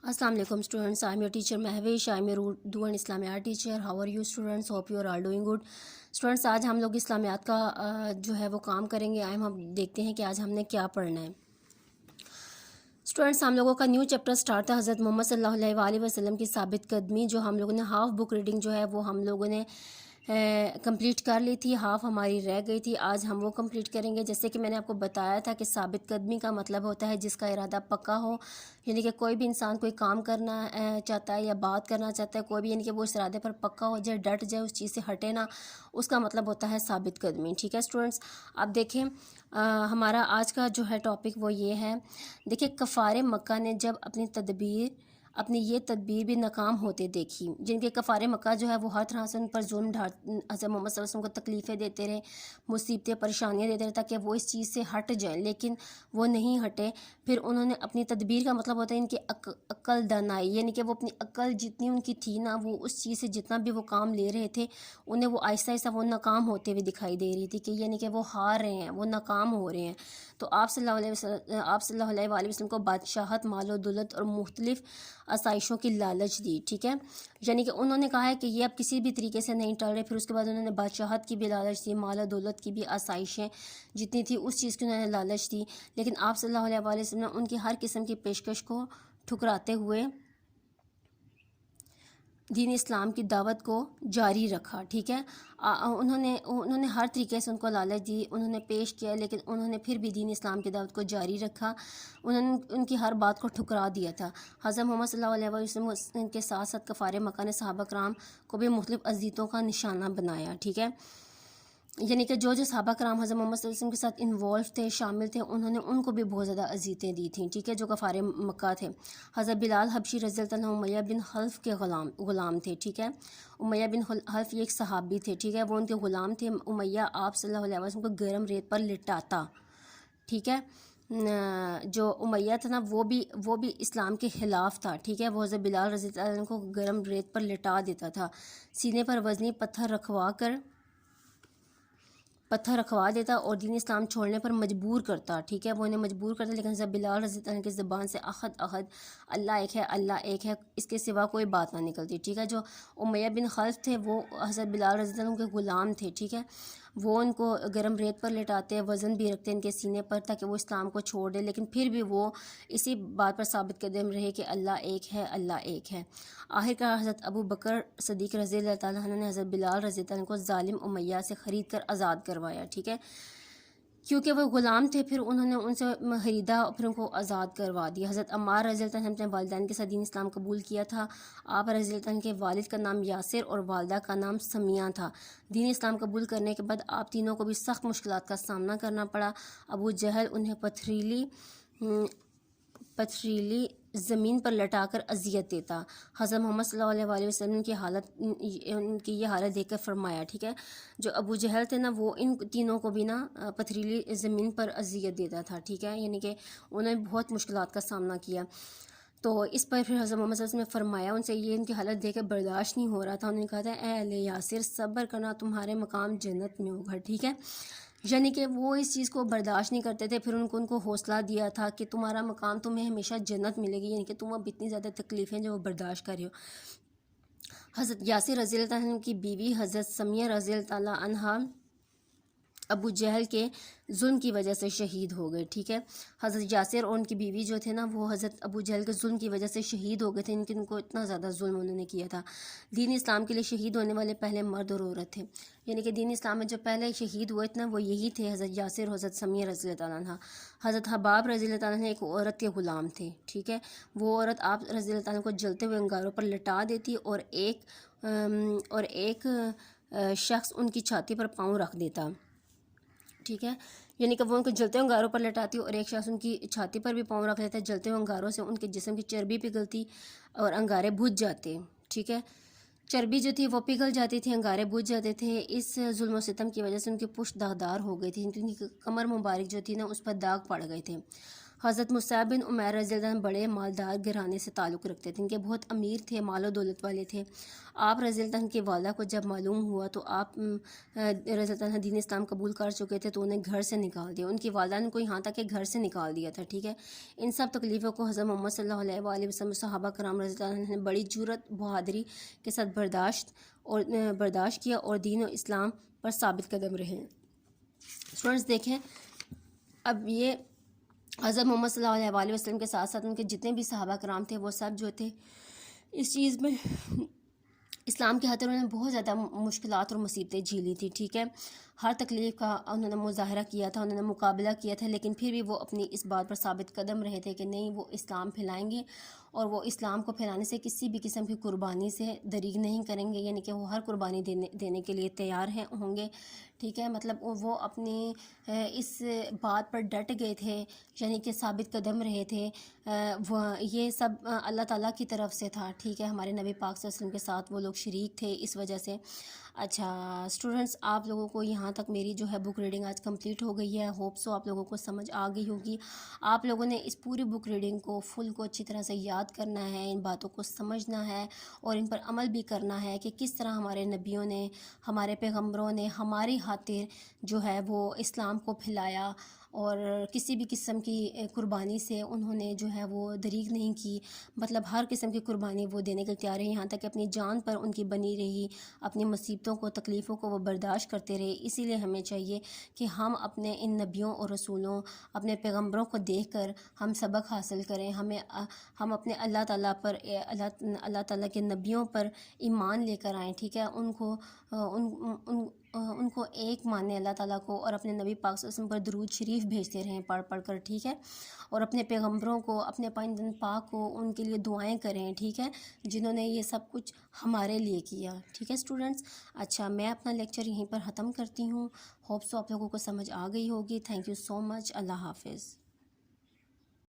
Assalamu alaikum students. I am your teacher Mahwish. I am your Urdu and Islamiyat teacher. How are you students? Hope you are all doing good. Students, आज हम लोग इस्लामियात का जो है वो काम करेंगे. हम देखते हैं कि आज हमने क्या पढ़ना है. स्टूडेंट्स, हम लोगों का न्यू चैप्टर स्टार्ट था हज़रत मोहम्मद सल्लल्लाहु अलैहि वसल्लम की साबित कदमी, जो हम लोगों ने हाफ़ बुक रीडिंग जो है वो हम लोगों ने कंप्लीट कर ली थी. हाफ़ हमारी रह गई थी. आज हम वो कंप्लीट करेंगे. जैसे कि मैंने आपको बताया था कि साबित कदमी का मतलब होता है जिसका इरादा पक्का हो, यानी कि कोई भी इंसान कोई काम करना चाहता है या बात करना चाहता है, कोई भी यानी कि वो इस इरादे पर पक्का हो जाए, डट जाए, उस चीज़ से हटे ना, उसका मतलब होता है साबित कदमी. ठीक है स्टूडेंट्स, अब देखें हमारा आज का जो है टॉपिक वो ये है. देखिए, कफ़ारे मक्का ने जब अपनी ये तदबीर भी नाकाम होते देखी, जिनके कफ़ारे मक्का जो है वो हर तरह से उन पर जुल्म हज़रत मोहम्मद सल्लल्लाहु अलैहि वसल्लम को तकलीफ़ें देते रहे, मुसीबतें परेशानियाँ देते रहे ताकि वो इस चीज़ से हट जाएं, लेकिन वो नहीं हटे. फिर उन्होंने अपनी तदबीर का मतलब होता है इनकी अक्ल दानाई, यानी कि वो अपनी अक्ल जितनी उनकी थी ना, वो उस चीज़ से जितना भी वो काम ले रहे थे उन्हें वो आहिस्ता आहिस्ता वो नाकाम होते हुए दिखाई दे रही थी कि यानी कि वो हार रहे हैं, वो नाकाम हो रहे हैं. तो आप सल्लल्लाहु अलैहि वसल्लम को बादशाहत, मालो दौलत और मुख्तलिफ़ आसाइशों की लालच दी. ठीक है, यानी कि उन्होंने कहा है कि ये अब किसी भी तरीके से नहीं टल रहे. फिर उसके बाद उन्होंने बादशाहत की भी लालच दी, मालो दौलत की भी, आसाइशें जितनी थी उस चीज़ की उन्होंने लालच दी. लेकिन आप सल्लल्लाहु अलैहि वसल्लम ने उनकी हर किस्म की पेशकश को ठुकराते हुए दीन इस्लाम की दावत को जारी रखा. ठीक है, उन्होंने हर तरीके से उनको लालच दी, उन्होंने पेश किया, लेकिन उन्होंने फिर भी दीन इस्लाम की दावत को जारी रखा. उन्होंने उनकी हर बात को ठुकरा दिया था. हज़रत मोहम्मद सल्लल्लाहु अलैहि वसल्लम के साथ साथ कफ़ारे मक्का ने सहाबा कराम को भी मुख्तलिफ़ अज़ियतों का निशाना बनाया. ठीक है, यानी कि जो सहाबा कराम हज़रत मोहम्मद सल्लल्लाहु अलैहि वसल्लम के साथ इन्वॉल्व थे, शामिल थे, उन्होंने उनको भी बहुत ज़्यादा अज़ियतें दी थी. ठीक है, जो कफ़ारे मक्का थे. हज़रत बिलाल हबशी रज़ियल्लाहु अन्हु उमैया बिन हल्फ़ के ग़ुलाम थे. ठीक है, उमैया बिन हल्फ़ ये एक सहाबी थे. ठीक है, वो उनके ग़ुलाम थे. उमैया आप सल्लल्लाहु अलैहि वसल्लम को गर्म रेत पर लिटाता. ठीक है, जो उमैया था ना वो भी इस्लाम के ख़िलाफ़ था. ठीक है, वो हज़रत बिलाल रज़ियल्लाहु अन्हु को गर्म रेत पर लिटा देता था, सीने पर वज़नी पत्थर रखवा देता और दीन इस्लाम छोड़ने पर मजबूर करता. ठीक है, वो इन्हें मजबूर करता, लेकिन जब बिलाल रज़ियल्लाहु अन्हु की ज़बान से अहद अहद, अल्लाह एक है, अल्लाह एक है, इसके सिवा कोई बात ना निकलती. ठीक है, जो उमैया बिन खल्फ थे वो हज़रत बिलाल रज़ियल्लाहु अन्हु के ग़ुलाम थे. ठीक है, वो उनको गर्म रेत पर लेटाते, वज़न भी रखते इनके सीने पर ताकि वो इस्लाम को छोड़ दे, लेकिन फिर भी वो इसी बात पर साबित कदम रहे कि अल्लाह एक है, अल्लाह एक है. आखिरकार हज़रत अबू बकर सदीक़ रज़ियल्लाहु ताला अन्हु ने हज़रत बिलाल रज़ियल्लाहु अन्हु को ज़ालिम उमैया से ख़रीद कर आज़ाद करवाया. ठीक है, क्योंकि वो ग़ुलाम थे, फिर उन्होंने उनसे ख़रीदा और फिर उनको आज़ाद करवा दिया. हज़रत अम्मार रज़ियल्लाहु अन्हु ने अपने वालिदैन के साथ दीन इस्लाम कबूल किया था. आप रज़ियल्लाहु अन्हु के वालिद का नाम यासिर और वालदा का नाम समिया था. दीन इस्लाम कबूल करने के बाद आप तीनों को भी सख्त मुश्किलात का सामना करना पड़ा. अबू जहल उन्हें पथरीली ज़मीन पर लटाकर अजियत देता. हज़रत मोहम्मद सल्लल्लाहु अलैहि वसल्लम उनकी ये हालत देखकर फरमाया. ठीक है, जो अबू जहल थे ना वो इन तीनों को भी ना पथरीली ज़मीन पर अजियत देता था. ठीक है, यानी कि उन्होंने बहुत मुश्किलात का सामना किया. तो इस पर फिर हज़रत मोहम्मद सल्लल्लाहु अलैहि वसल्लम ने फरमाया उनसे, ये इनकी हालत देखकर बर्दाश्त नहीं हो रहा था. उन्होंने कहा था, ए अहले यासिर, सब्र करना, तुम्हारे मकाम जन्नत में होगा. ठीक है, यानी कि वो इस चीज़ को बर्दाश्त नहीं करते थे. फिर उनको हौसला दिया था कि तुम्हारा मकाम, तुम्हें हमेशा जन्नत मिलेगी, यानी कि तुम अब इतनी ज़्यादा तकलीफ़ें जो बर्दाश्त कर रहे हो. हज़रत यासिर रज़ियल्लाहु अन्हु की बीवी हज़रत समिया रज़ियल्लाहु अन्हा अबू जहल के जुल्म की वजह से शहीद हो गए. ठीक है, हज़रत यासिर और उनकी बीवी जो थे ना वो हज़रत अबू जहल के जुल्म की वजह से शहीद हो गए थे. उनको इतना ज़्यादा जुल्म उन्होंने किया था. दीन इस्लाम के लिए शहीद होने वाले पहले मर्द और औरत थे, यानी कि दीन इस्लाम में जो पहले शहीद हुए थे ना वो यही थे, हज़रत यासिर और हज़रत समिया रज़ियल्लाहु अन्हा. हज़रत हबाब रज़ियल्लाहु अन्हु एक औरत के ग़ुलाम थे. ठीक है, वो औरत आप रज़ियल्लाहु अन्हु को जलते हुए अंगारों पर लटा देती और एक शख्स उनकी छाती पर पाँव रख देता. ठीक है, यानी कि वो उनको जलते हुए अंगारों पर लटाती और एक शख्स उनकी छाती पर भी पाँव रख लेता. जलते हुए अंगारों से उनके जिस्म की चर्बी पिघलती और अंगारे बुझ जाते. ठीक है, चर्बी जो थी वो पिघल जाती थी, अंगारे बुझ जाते थे. इस जुल्म सितम की वजह से उनकी पुश्त दागदार हो गई थी, उनकी कमर मुबारक जो थी ना उस पर दाग पड़ गए थे. حضرت مصعب بن عمیر رضی اللہ عنہ بڑے مالدار گھرانے سے تعلق رکھتے تھے، ان کے بہت امیر تھے، مال و دولت والے تھے۔ آپ رضی اللہ عنہ کے والدہ کو جب معلوم ہوا تو آپ رضی اللہ عنہ دین اسلام قبول کر چکے تھے، تو انہیں گھر سے نکال دیا۔ ان کی والدہ نے کو یہاں تک کہ گھر سے نکال دیا تھا، ٹھیک ہے۔ ان سب تکلیفوں کو حضرت محمد صلی اللہ علیہ وآلہ وسلم صحابہ کرام رضی اللہ عنہ نے بڑی جرأت بہادری کے ساتھ برداشت کیا اور دین و اسلام پر ثابت قدم رہے۔ اسٹوڈنٹس دیکھیں، اب یہ حضرت محمد صلی اللہ علیہ وآلہ وسلم کے ساتھ ساتھ ان کے جتنے بھی صحابہ کرام تھے وہ سب جو تھے اس چیز میں اسلام کے خاطر انہوں نے بہت زیادہ مشکلات اور مصیبتیں جھیلی تھی، ٹھیک ہے۔ ہر تکلیف کا انہوں نے مظاہرہ کیا تھا، انہوں نے مقابلہ کیا تھا، لیکن پھر بھی وہ اپنی اس بات پر ثابت قدم رہے تھے کہ نہیں، وہ اسلام پھیلائیں گے اور وہ اسلام کو پھیلانے سے کسی بھی قسم کی قربانی سے دریغ نہیں کریں گے، یعنی کہ وہ ہر قربانی دینے کے لیے تیار ہوں گے، ٹھیک ہے۔ مطلب وہ اپنی اس بات پر ڈٹ گئے تھے، یعنی کہ ثابت قدم رہے تھے۔ یہ سب اللہ تعالیٰ کی طرف سے تھا، ٹھیک ہے۔ ہمارے نبی پاک صلی اللہ علیہ وسلم کے ساتھ وہ لوگ شریک تھے اس وجہ سے۔ اچھا اسٹوڈنٹس، آپ لوگوں کو یہاں تک میری جو ہے بک ریڈنگ آج کمپلیٹ ہو گئی ہے۔ ہوپ سو آپ لوگوں کو سمجھ آ گئی ہوگی۔ آپ لوگوں نے اس پوری بک ریڈنگ کو فل کو اچھی طرح سے یاد کرنا ہے، ان باتوں کو سمجھنا ہے اور ان پر عمل بھی کرنا ہے کہ کس طرح ہمارے نبیوں نے، ہمارے پیغمبروں نے ہماری خاطر جو ہے وہ اسلام کو پھیلایا اور کسی بھی قسم کی قربانی سے انہوں نے جو ہے وہ دریغ نہیں کی، مطلب ہر قسم کی قربانی وہ دینے کے تیار ہیں، یہاں تک کہ اپنی جان پر ان کی بنی رہی، اپنی مصیبتوں کو، تکلیفوں کو وہ برداشت کرتے رہے۔ اسی لیے ہمیں چاہیے کہ ہم اپنے ان نبیوں اور رسولوں، اپنے پیغمبروں کو دیکھ کر ہم سبق حاصل کریں۔ ہم اپنے اللہ تعالیٰ پر، اللہ تعالیٰ کے نبیوں پر ایمان لے کر آئیں، ٹھیک ہے۔ ان کو ایک مانیں اللہ تعالیٰ کو، اور اپنے نبی پاک صلی اللہ علیہ وسلم پر درود شریف بھیجتے رہیں پڑھ کر، ٹھیک ہے۔ اور اپنے پیغمبروں کو، اپنے پائندہ پاک کو، ان کے لیے دعائیں کریں، ٹھیک ہے، جنہوں نے یہ سب کچھ ہمارے لیے کیا، ٹھیک ہے اسٹوڈنٹس۔ اچھا، میں اپنا لیکچر یہیں پر ختم کرتی ہوں۔ ہوپ سو آپ لوگوں کو سمجھ آ گئی ہوگی۔ تھینک یو سو مچ۔ اللہ حافظ۔